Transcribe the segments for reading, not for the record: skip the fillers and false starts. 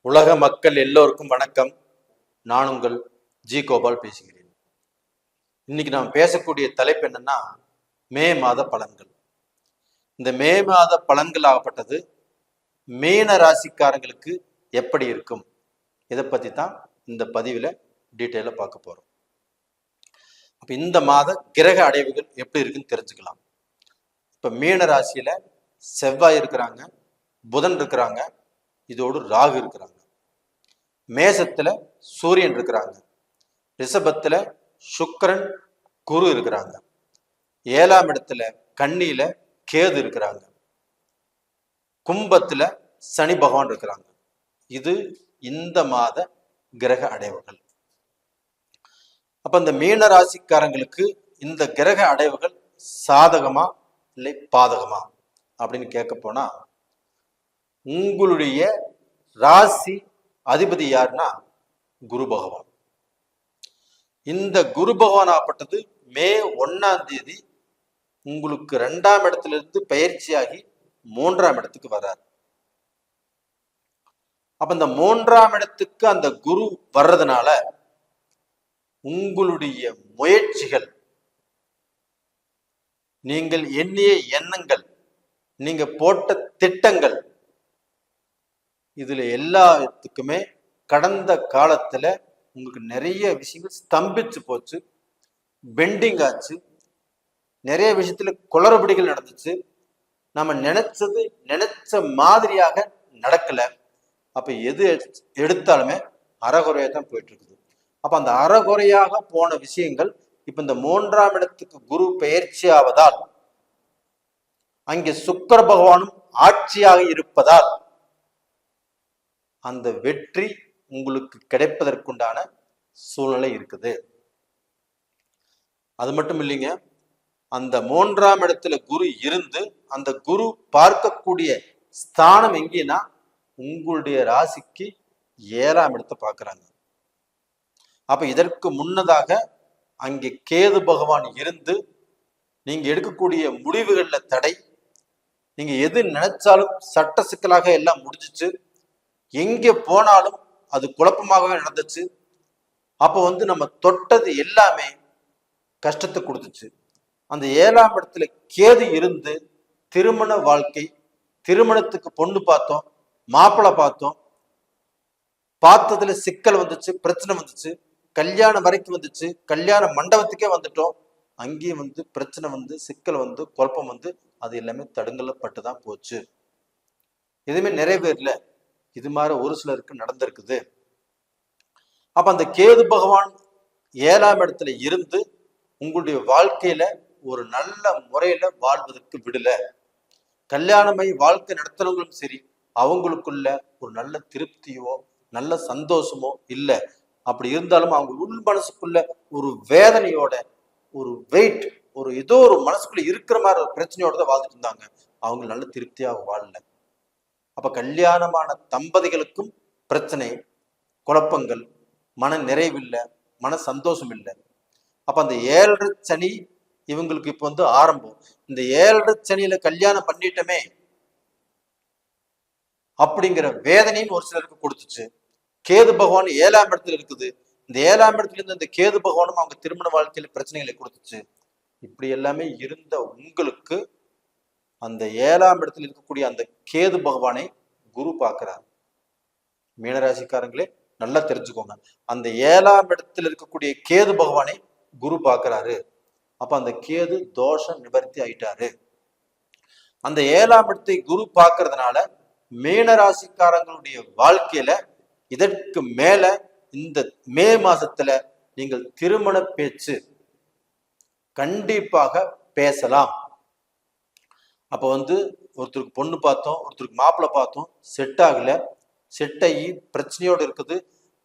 உலக மக்கள் எல்லோருக்கும் வணக்கம். நான் உங்கள் ஜி கோபால் பேசுகிறேன். இன்னைக்கு நாம் பேசக்கூடிய தலைப்பு என்னன்னா, மே மாத பலன்கள். இந்த மே மாத பலன்கள் ஆகப்பட்டது மீன ராசிக்காரங்களுக்கு எப்படி இருக்கும், இதை பத்தி தான் இந்த பதிவில் டீட்டெயிலாக பார்க்க போறோம். அப்ப இந்த மாத கிரக அடைவுகள் எப்படி இருக்குன்னு தெரிஞ்சுக்கலாம். இப்ப மீன ராசியில செவ்வாய் இருக்கிறாங்க, புதன் இருக்கிறாங்க, இதோடு ராகு இருக்கிறாங்க. மேசத்துல சூரியன் இருக்கிறாங்க, ரிஷபத்துல சுக்கிரன் குரு இருக்கிறாங்க, 7ஆம் இடத்துல கன்னியில கேது இருக்கிறாங்க, கும்பத்துல சனி பகவான் இருக்கிறாங்க. இது இந்த மாத கிரக அடைவுகள். அப்ப இந்த மீன ராசிக்காரங்களுக்கு இந்த கிரக அடைவுகள் சாதகமா இல்லை பாதகமா அப்படின்னு கேட்க போனா, உங்களுடைய ராசி அதிபதி யாருன்னா குரு பகவான். இந்த குரு பகவான் ஆப்பட்டது மே 1ஆம் தேதி உங்களுக்கு 2ஆம் இடத்துல இருந்து பயிற்சியாகி 3ஆம் இடத்துக்கு வர்றாரு. அப்ப இந்த 3ஆம் இடத்துக்கு அந்த குரு வர்றதுனால உங்களுடைய முயற்சிகள், நீங்கள் எண்ணிய எண்ணங்கள், நீங்க போட்ட திட்டங்கள், இதுல எல்லாத்துக்குமே கடந்த காலத்துல உங்களுக்கு நிறைய விஷயங்கள் ஸ்தம்பிச்சு போச்சு, பெண்டிங் ஆச்சு, நிறைய விஷயத்துல குளறுபடிகள் நடந்துச்சு, நம்ம நினைச்சது நினைச்ச மாதிரியாக நடக்கல. அப்ப எது எடுத்தாலுமே அறகுறையா தான் போயிட்டு இருக்குது. அப்ப அந்த அறகுறையாக போன விஷயங்கள் இப்ப இந்த 3ஆம் இடத்துக்கு குரு பெயர்ச்சி ஆவதால், அங்கே சுக்கிர பகவானும் ஆட்சியாக இருப்பதால் அந்த வெற்றி உங்களுக்கு கிடைப்பதற்குண்டான சூழ்நிலை இருக்குது. அது மட்டும் இல்லைங்க, அந்த 3ஆம் இடத்துல குரு இருந்து அந்த குரு பார்க்கக்கூடிய ஸ்தானம் எங்கன்னா உங்களுடைய ராசிக்கு 7ஆம் இடத்தை பார்க்கிறாங்க. அப்ப இதற்கு முன்னதாக அங்கே கேது பகவான் இருந்து நீங்க எடுக்கக்கூடிய முடிவுகள்ல தடை, நீங்க எது நினைச்சாலும் சட்ட சிக்கலாக எல்லாம் முடிஞ்சிச்சு, எங்கே போனாலும் அது குழப்பமாகவே நடந்துச்சு. அப்போ நம்ம தொட்டது எல்லாமே கஷ்டத்தை கொடுத்துச்சு. அந்த 7ஆம் இடத்துல கேது இருந்து திருமண வாழ்க்கை, திருமணத்துக்கு பொண்ணு பார்த்தோம், மாப்பிள்ளை பார்த்தோம், பார்த்ததுல சிக்கல் வந்துச்சு, பிரச்சனை வந்துச்சு, கல்யாணம் வரைக்கும் வந்துச்சு, கல்யாண மண்டபத்துக்கே வந்துட்டோம், அங்கேயும் பிரச்சனை சிக்கல் குழப்பம் அது எல்லாமே தடுங்கலப்பட்டுதான் போச்சு. எதுவுமே நிறைவேறல. இது மாதிரி ஒரு சிலருக்கு நடந்திருக்குது. அப்ப அந்த கேது பகவான் 7ஆம் இடத்துல இருந்து உங்களுடைய வாழ்க்கையில ஒரு நல்ல முறையில வாழ்வதற்கு விடல. கல்யாணமாய் வாழ்க்கை நடத்துறவங்களும் சரி, அவங்களுக்குள்ள ஒரு நல்ல திருப்தியோ நல்ல சந்தோஷமோ இல்லை. அப்படி இருந்தாலும் அவங்க உள் மனசுக்குள்ள ஒரு வேதனையோட, ஒரு வெயிட், ஒரு ஏதோ ஒரு மனசுக்குள்ள இருக்கிற மாதிரி ஒரு பிரச்சனையோட தான் வாழ்ந்துட்டு இருந்தாங்க. அவங்க நல்ல திருப்தியாக வாழல. அப்ப கல்யாணமான தம்பதிகளுக்கும் பிரச்சனை, குழப்பங்கள், மன நிறைவில்லை, மன சந்தோஷம் இல்லை. அப்ப அந்த 7.5 சனி இவங்களுக்கு இப்ப ஆரம்பம். இந்த 7.5 சனியில கல்யாணம் பண்ணிட்டமே அப்படிங்கிற வேதனையும் ஒரு சிலருக்கு கொடுத்துச்சு. கேது பகவான் 7ஆம் இடத்துல இருக்குது. இந்த 7ஆம் இடத்துல இருந்து இந்த கேது பகவானும் அவங்க திருமண வாழ்க்கையில பிரச்சனைகளை கொடுத்துச்சு. இப்படி எல்லாமே இருந்த உங்களுக்கு அந்த 7ஆம் இடத்துல இருக்கக்கூடிய அந்த கேது பகவானை குரு பார்க்கிறார். மீனராசிக்காரங்களே நல்லா தெரிஞ்சுக்கோங்க, அந்த 7ஆம் இடத்துல இருக்கக்கூடிய கேது பகவானை குரு பார்க்கிறாரு. அப்ப அந்த கேது தோஷ நிவர்த்தி ஆயிட்டாரு. அந்த 7ஆம் இடத்தை குரு பார்க்கறதுனால மீனராசிக்காரங்களுடைய வாழ்க்கையில இதற்கு மேல இந்த மே மாசத்துல நீங்கள் திருமண பேச்சு கண்டிப்பாக பேசலாம். அப்ப ஒருத்தருக்கு பொண்ணு பார்த்தோம், ஒருத்தருக்கு மாப்பிள்ளை பார்த்தோம், செட் ஆகல, செட் ஆகி பிரச்சனையோடு இருக்குது,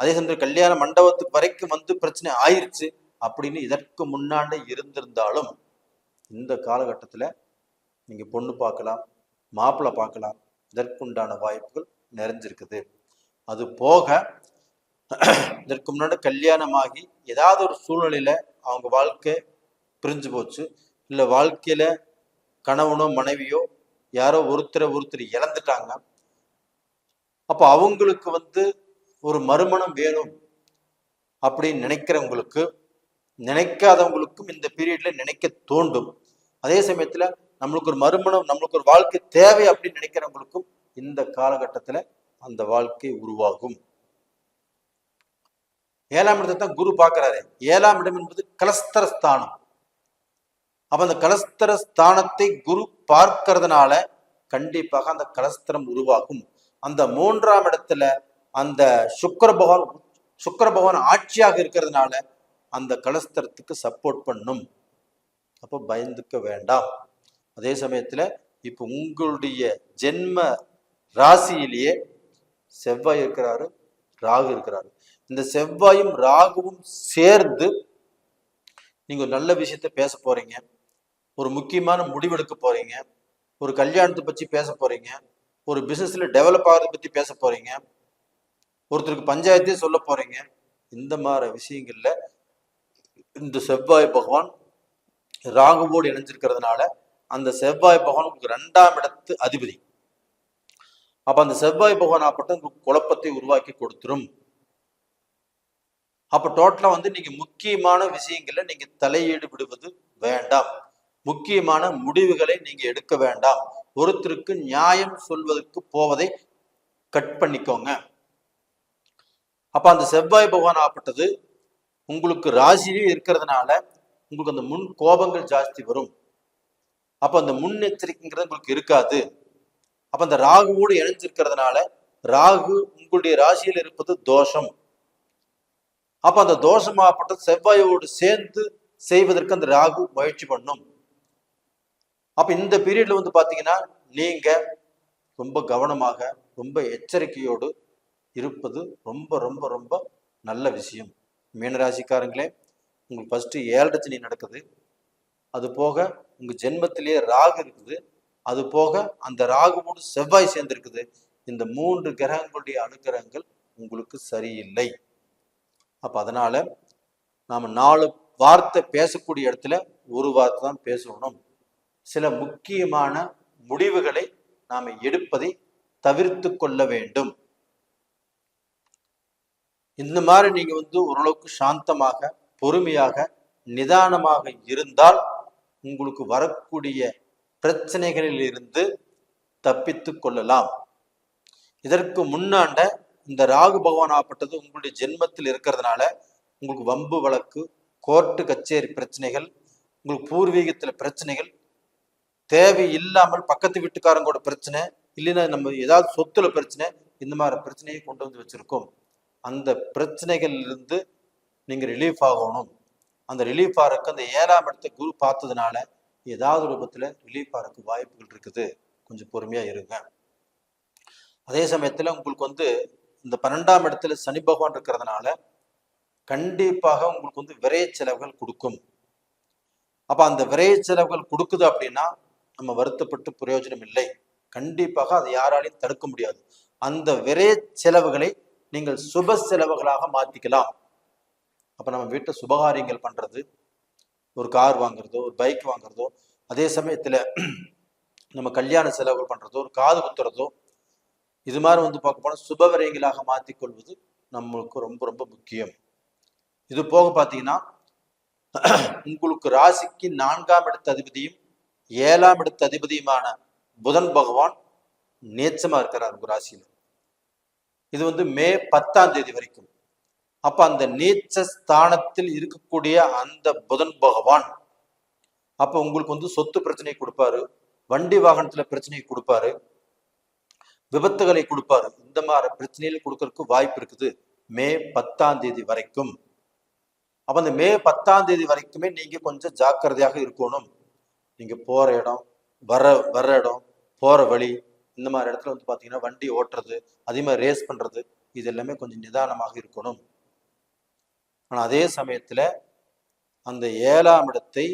அதே சமயம் கல்யாண மண்டபத்துக்கு வரைக்கும் பிரச்சனை ஆயிடுச்சு அப்படின்னு இதற்கு முன்னாடி இருந்திருந்தாலும் இந்த காலகட்டத்துல நீங்க பொண்ணு பார்க்கலாம், மாப்பிள்ளை பார்க்கலாம். இதற்குண்டான வாய்ப்புகள் நிறைஞ்சிருக்குது. அது போக இதற்கு முன்னாடி கல்யாணமாகி ஏதாவது ஒரு சூழ்நிலையில அவங்க வாழ்க்கை பிரிஞ்சு போச்சு, இல்லை வாழ்க்கையில கணவனோ மனைவியோ யாரோ ஒருத்தர் இழந்துட்டாங்க, அப்போ அவங்களுக்கு வந்து ஒரு மறுமணம் வேணும் அப்படின்னு நினைக்கிறவங்களுக்கு, நினைக்காதவங்களுக்கும் இந்த பீரியட்ல நினைக்க தோண்டும். அதே சமயத்துல நம்மளுக்கு ஒரு மறுமணம், நம்மளுக்கு ஒரு வாழ்க்கை தேவை அப்படின்னு நினைக்கிறவங்களுக்கும் இந்த காலகட்டத்துல அந்த வாழ்க்கை உருவாகும். 7ஆம் இடத்தை தான் குரு பார்க்கிறாரு. 7ஆம் இடம் என்பது கலஸ்தர ஸ்தானம். அப்ப அந்த கலஸ்தர ஸ்தானத்தை குரு பார்க்கறதுனால கண்டிப்பாக அந்த கலஸ்தரம் உருவாகும். அந்த 3ஆம் இடத்துல அந்த சுக்கிர பகவான் ஆட்சியாக இருக்கிறதுனால அந்த கலஸ்தரத்துக்கு சப்போர்ட் பண்ணும். அப்போ பயந்துக்க வேண்டாம். அதே சமயத்துல இப்ப உங்களுடைய ஜென்ம ராசியிலேயே செவ்வாய் இருக்கிறாரு, ராகு இருக்கிறாரு. இந்த செவ்வாயும் ராகுவும் சேர்ந்து நீங்க ஒரு நல்ல விஷயத்த பேச போறீங்க, ஒரு முக்கியமான முடிவெடுக்க போறீங்க, ஒரு கல்யாணத்தை பற்றி பேச போறீங்க, ஒரு பிசினஸ்ல டெவலப் ஆகிறத பத்தி பேச போறீங்க, ஒருத்தருக்கு பஞ்சாயத்தே சொல்ல போறீங்க. இந்த மாதிரி விஷயங்கள்ல இந்த செவ்வாய் பகவான் ராகுவோடு இணைஞ்சிருக்கிறதுனால அந்த செவ்வாய் பகவான் உங்களுக்கு 2ஆம் இடத்து அதிபதி. அப்ப அந்த செவ்வாய் பகவான் ஆப்பட்ட உங்களுக்கு குழப்பத்தை உருவாக்கி கொடுத்துரும். அப்ப டோட்டலா வந்து நீங்க முக்கியமான விஷயங்கள்ல நீங்க தலையீடு விடுவது வேண்டாம். முக்கியமான முடிவுகளை நீங்க எடுக்க வேண்டாம். ஒருத்தருக்கு நியாயம் சொல்வதற்கு போவதை கட் பண்ணிக்கோங்க. அப்ப அந்த செவ்வாய் பகவான் ஆப்பட்டது உங்களுக்கு ராசியிலே இருக்கிறதுனால உங்களுக்கு அந்த முன் கோபங்கள் ஜாஸ்தி வரும். அப்ப அந்த முன்னெச்சரிக்கைங்கிறது உங்களுக்கு இருக்காது. அப்ப அந்த ராகுவோடு இணைஞ்சிருக்கிறதுனால ராகு உங்களுடைய ராசியில் இருப்பது தோஷம். அப்ப அந்த தோஷமாகப்பட்ட செவ்வாயோடு சேர்ந்து செய்வதற்கு அந்த ராகு முயற்சி பண்ணும். அப்ப இந்த பீரியட்ல வந்து பாத்தீங்கன்னா நீங்க ரொம்ப கவனமாக, ரொம்ப எச்சரிக்கையோடு இருப்பது ரொம்ப ரொம்ப ரொம்ப நல்ல விஷயம். மீனராசிக்காரங்களே, உங்களுக்கு ஃபர்ஸ்ட் 7 சனி நடக்குது. அது போக உங்க ஜென்மத்திலேயே ராகு இருக்குது. அது போக அந்த ராகுவோடு செவ்வாய் சேர்ந்திருக்குது. இந்த 3 கிரகங்களுடைய அனுகிரகங்கள் உங்களுக்கு சரியில்லை. அப்ப அதனால நாம 4 வார்த்தை பேசக்கூடிய இடத்துல ஒரு வார்த்தை தான் பேசணும். சில முக்கியமான முடிவுகளை நாம எடுப்பதை தவிர்த்து கொள்ள வேண்டும். இந்த மாதிரி நீங்க வந்து ஓரளவுக்கு சாந்தமாக, பொறுமையாக, நிதானமாக இருந்தால் உங்களுக்கு வரக்கூடிய பிரச்சனைகளில் இருந்து தப்பித்து கொள்ளலாம். இதற்கு முன்னாண்ட இந்த ராகு பகவான் ஆப்பட்டது உங்களுடைய ஜென்மத்தில் இருக்கிறதுனால உங்களுக்கு வம்பு வழக்கு, கோர்ட்டு கச்சேரி பிரச்சனைகள், உங்களுக்கு பூர்வீகத்துல பிரச்சனைகள், தேவையில்லாமல் பக்கத்து வீட்டுக்காரங்களோட பிரச்சனை, இல்லைன்னா நம்ம ஏதாவது சொத்துல பிரச்சனை, இந்த மாதிரி பிரச்சனையை கொண்டு வந்து வச்சிருக்கோம். அந்த பிரச்சனைகளிலிருந்து நீங்க ரிலீஃப் ஆகணும். அந்த ரிலீஃப் ஆகிறதுக்கு அந்த 7ஆம் இடத்தை குரு பார்த்ததுனால ஏதாவது ரூபத்துல ரிலீஃப் ஆகிறதுக்கு வாய்ப்புகள் இருக்குது. கொஞ்சம் பொறுமையா இருங்க. அதே சமயத்துல உங்களுக்கு வந்து இந்த 12ஆம் இடத்துல சனி பகவான் இருக்கிறதுனால கண்டிப்பாக உங்களுக்கு வந்து விரைய செலவுகள் கொடுக்கும். அப்ப அந்த விரைய செலவுகள் கொடுக்குது அப்படின்னா நம்ம வருத்தப்பட்டு பிரயோஜனம் இல்லை. கண்டிப்பாக அதை யாராலையும் தடுக்க முடியாது. அந்த விரைய செலவுகளை நீங்கள் சுப செலவுகளாக மாத்திக்கலாம். அப்ப நம்ம வீட்டை சுபகாரியங்கள் பண்றது, ஒரு கார் வாங்குறதோ, ஒரு பைக் வாங்குறதோ, அதே சமயத்துல நம்ம கல்யாண செலவுகள் பண்றதோ, ஒரு காது குத்துறதோ, இது மாதிரி வந்து பார்க்க போனா சுப விரயங்களாக மாற்றிக்கொள்வது நம்மளுக்கு ரொம்ப ரொம்ப முக்கியம். இது போக பார்த்தீங்கன்னா உங்களுக்கு ராசிக்கு 4ஆம் இடத்து அதிபதியும் 7ஆம் இடத்து அதிபதியுமான புதன் பகவான் நேச்சமா இருக்கிறார் உங்க ராசியில. இது வந்து மே 10ஆம் தேதி வரைக்கும். அப்ப அந்த நீச்ச ஸ்தானத்தில் இருக்கக்கூடிய அந்த புதன் பகவான் அப்ப உங்களுக்கு வந்து சொத்து பிரச்சனை கொடுப்பாரு, வண்டி வாகனத்துல பிரச்சனை கொடுப்பாரு, விபத்துகளை கொடுப்பாரு. இந்த மாதிரி பிரச்சனைகள் கொடுக்கறதுக்கு வாய்ப்பு இருக்குது மே 10ஆம் தேதி வரைக்கும். அப்ப அந்த மே 10ஆம் தேதி வரைக்குமே நீங்க கொஞ்சம் ஜாக்கிரதையாக இருக்கணும். நீங்க போற இடம், வர்ற இடம், போற வழி, இந்த மாதிரி இடத்துல வந்து பாத்தீங்கன்னா வண்டி ஓட்டுறது, அதே மாதிரி ரேஸ் பண்றது, இது எல்லாமே கொஞ்சம் நிதானமாக இருக்கணும். ஆனா அதே சமயத்துல அந்த 7ஆம் இடத்தை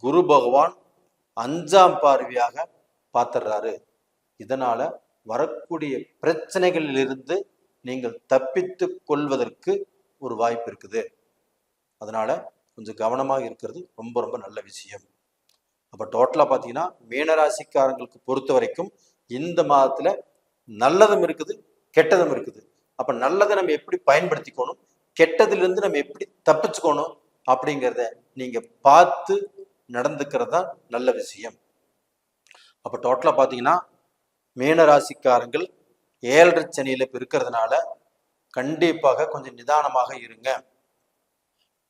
குரு பகவான் 5ஆம் பார்வையாக பார்த்துடுறாரு. இதனால வரக்கூடிய பிரச்சனைகளிலிருந்து நீங்கள் தப்பித்து கொள்வதற்கு ஒரு வாய்ப்பு இருக்குது. அதனால கொஞ்சம் கவனமாக இருக்கிறது ரொம்ப ரொம்ப நல்ல விஷயம். அப்ப டோட்டலா பாத்தீங்கன்னா மீனராசிக்காரங்களுக்கு பொறுத்த வரைக்கும் இந்த மாதத்துல நல்லதும் இருக்குது, கெட்டதும் இருக்குது. அப்ப நல்லதை நம்ம எப்படி பயன்படுத்திக்கணும், கெட்டதிலிருந்து நம்ம எப்படி தப்பிச்சுக்கணும் அப்படிங்கிறத நீங்க பார்த்து நடந்துக்கிறது தான் நல்ல விஷயம். அப்ப டோட்டலா பாத்தீங்கன்னா மீன ராசிக்காரங்கள் 7.5 சனியில இருக்கிறதுனால கண்டிப்பாக கொஞ்சம் நிதானமாக இருங்க.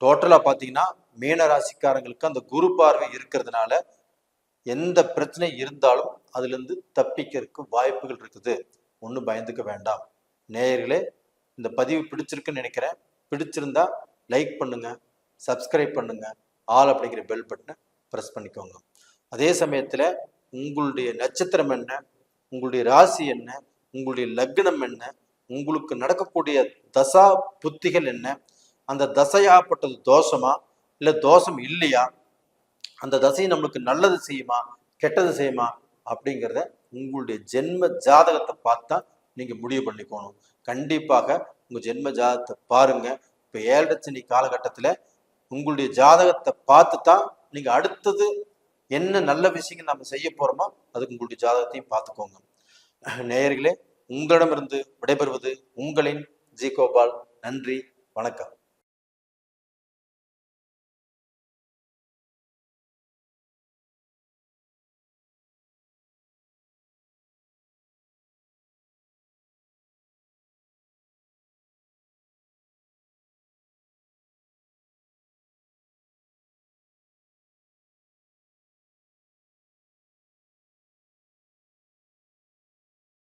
டோட்டலா பாத்தீங்கன்னா மீன ராசிக்காரங்களுக்கு அந்த குரு பார்வை இருக்கிறதுனால எந்த பிரச்சனை இருந்தாலும் அதுல இருந்து தப்பிக்கிறதுக்கு வாய்ப்புகள் இருக்குது. ஒன்றும் பயந்துக்க வேண்டாம். நேயர்களே, இந்த பதிவு பிடிச்சிருக்குன்னு நினைக்கிறேன். பிடிச்சிருந்தா லைக் பண்ணுங்க, சப்ஸ்கிரைப் பண்ணுங்க, ஆல் அப்படிங்கிற பெல் பட்டனை ப்ரெஸ் பண்ணிக்கோங்க. அதே சமயத்துல உங்களுடைய நட்சத்திரம் என்ன, உங்களுடைய ராசி என்ன, உங்களுடைய லக்னம் என்ன, உங்களுக்கு நடக்கக்கூடிய தசா புத்திகள் என்ன, அந்த தசையாப்பட்டது தோஷமா இல்ல தோஷம் இல்லையா, அந்த தசை நம்மளுக்கு நல்லது செய்யுமா கெட்டது செய்யுமா அப்படிங்கிறத உங்களுடைய ஜென்ம ஜாதகத்தை பார்த்தா நீங்க முடிவு பண்ணிக்கணும். கண்டிப்பாக உங்க ஜென்ம ஜாதகத்தை பாருங்க. இப்ப 7.5 சனி காலகட்டத்துல உங்களுடைய ஜாதகத்தை பார்த்து தான் நீங்க அடுத்தது என்ன நல்ல விஷயங்கள் நம்ம செய்ய போறோமோ அதுக்கு உங்களுடைய ஜாதகத்தையும் பார்த்துக்கோங்க. நேயர்களே, உங்களிடமிருந்து விடைபெறுவது உங்களின் ஜி கோபால். நன்றி, வணக்கம்.